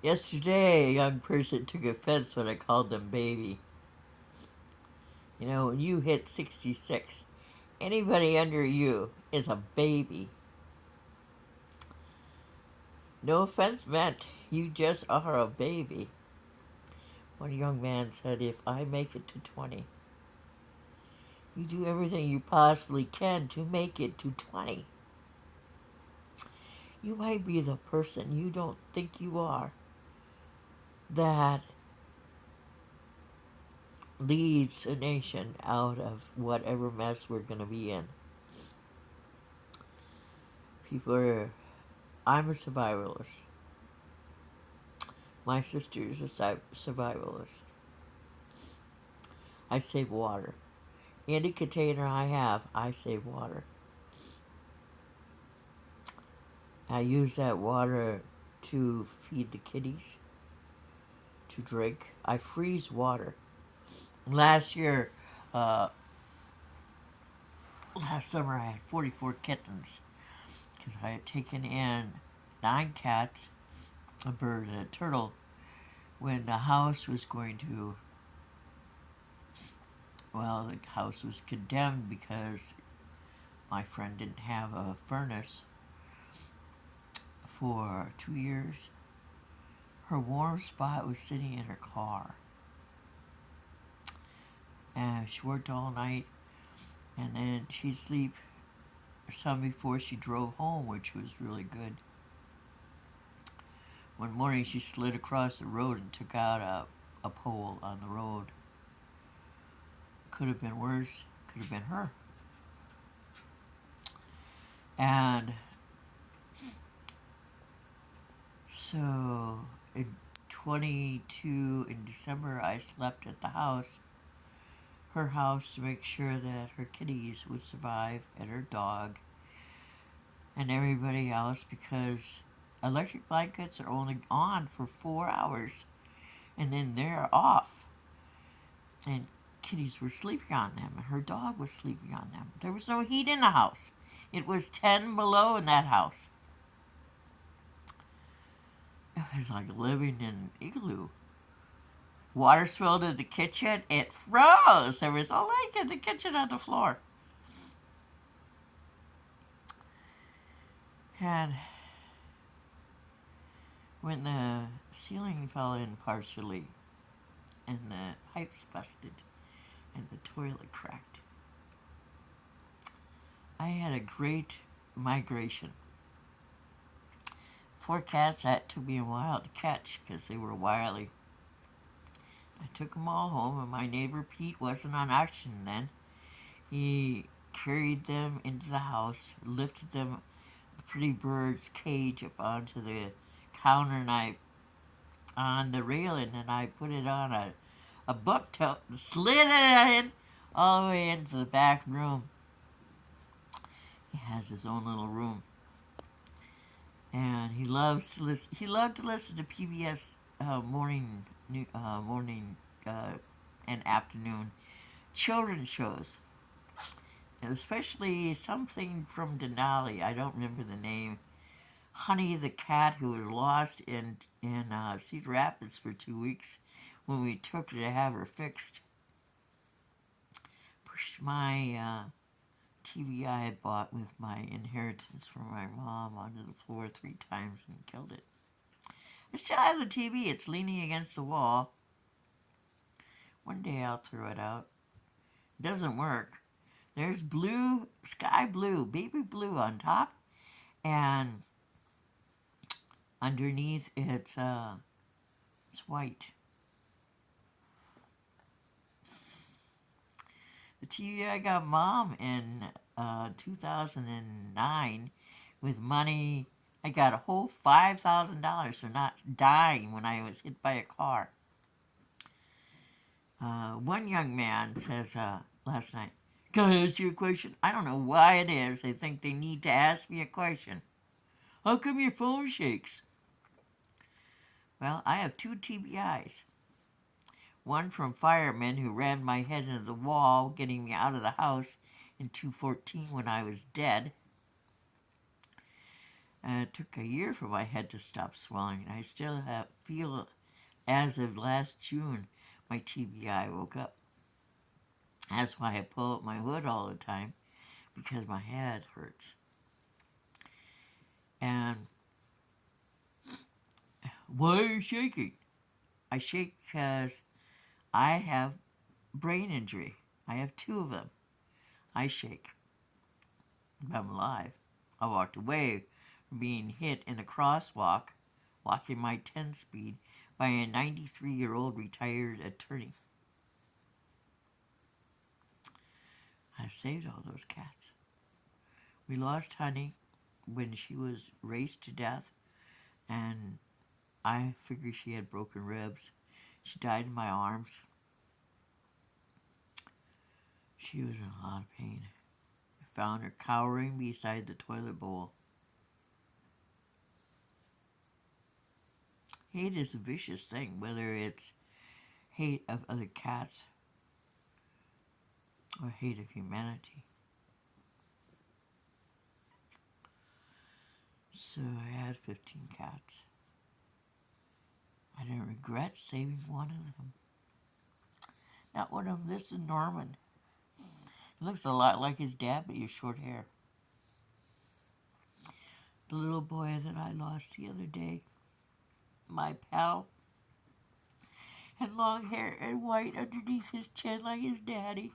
Yesterday, a young person took offense when I called them baby. You know, when you hit 66, anybody under you is a baby. No offense meant, you just are a baby. One young man said, if I make it to 20, you do everything you possibly can to make it to 20. You might be the person you don't think you are that leads a nation out of whatever mess we're going to be in. People are. I'm a survivalist. My sister is a survivalist. I save water. Any container I have, I save water. I use that water to feed the kitties, to drink. I freeze water. Last year, uh, last summer, I had 44 kittens because I had taken in 9 cats, a bird, and a turtle when the house was going to, well, the house was condemned because my friend didn't have a furnace for 2 years. Her warm spot was sitting in her car. And she worked all night, and then she'd sleep some before she drove home, which was really good. One morning she slid across the road and took out a pole on the road. Could have been worse, could have been her. And so in 22 in December, I slept at the house, her house, to make sure that her kitties would survive and her dog and everybody else, because electric blankets are only on for 4 hours and then they're off. And kitties were sleeping on them and her dog was sleeping on them. There was no heat in the house. It was 10 below in that house. It was like living in an igloo. Water spilled in the kitchen. It froze. There was a lake in the kitchen on the floor. And when the ceiling fell in partially and the pipes busted and the toilet cracked, I had a great migration. 4 cats that took me a while to catch because they were wily. I took them all home, and my neighbor Pete wasn't on auction then. He carried them into the house, lifted them, the pretty bird's cage, up onto the counter, and I on the railing, and I put it on a book tote and slid it in all the way into the back room. He has his own little room, and he loves to listen. He loved to listen to PBS morning and afternoon children's shows, and especially something from Denali. I don't remember the name. Honey the cat who was lost in Cedar Rapids for 2 weeks. When we took her to have her fixed, pushed my TV I had bought with my inheritance from my mom onto the floor 3 times and killed it. I still have the TV. It's leaning against the wall. One day I'll throw it out. It doesn't work. There's blue, sky blue, baby blue on top, and underneath it's white. The TV I got mom in 2009 with money. I got a whole $5,000 for not dying when I was hit by a car. One young man says last night, "Can I ask you a question?" I don't know why it is. They think they need to ask me a question. "How come your phone shakes?" Well, I have 2 TBIs. One from firemen who ran my head into the wall, getting me out of the house in 2014 when I was dead. And it took a year for my head to stop swelling. I still feel, as of last June, my TBI woke up. That's why I pull up my hood all the time, because my head hurts. And why are you shaking? I shake because I have brain injury. I have two of them. I shake. I'm alive. I walked away from being hit in a crosswalk, walking my 10 speed, by a 93-year-old retired attorney. I saved all those cats. We lost Honey when she was raced to death, and I figured she had broken ribs. She died in my arms. She was in a lot of pain. I found her cowering beside the toilet bowl. Hate is a vicious thing, whether it's hate of other cats or hate of humanity. So I had 15 cats. I didn't regret saving one of them. Not one of them. This is Norman. He looks a lot like his dad, but he has short hair. The little boy that I lost the other day, my pal, had long hair and white underneath his chin like his daddy.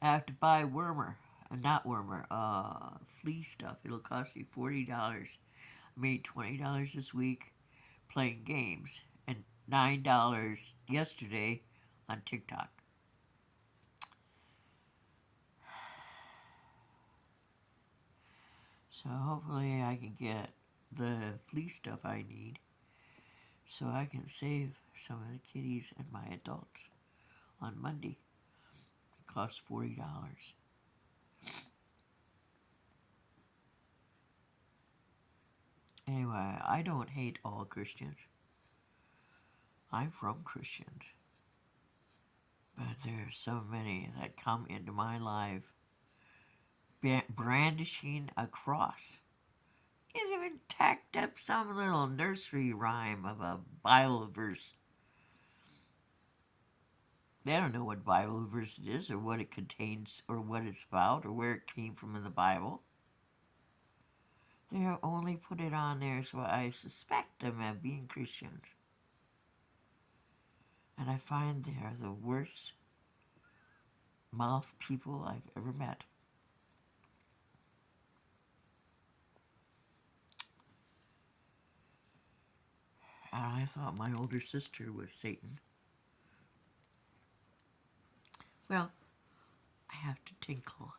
I have to buy flea stuff. It'll cost me $40. I made $20 this week playing games and $9 yesterday on TikTok. So hopefully I can get the flea stuff I need so I can save some of the kitties and my adults on Monday. It costs $40. Anyway, I don't hate all Christians. I'm from Christians. But there are so many that come into my life brandishing a cross. He's even tacked up some little nursery rhyme of a Bible verse. They don't know what Bible verse it is or what it contains or what it's about or where it came from in the Bible. They only put it on there so I suspect them of being Christians. And I find they are the worst mouth people I've ever met. And I thought my older sister was Satan. Well, I have to tinkle.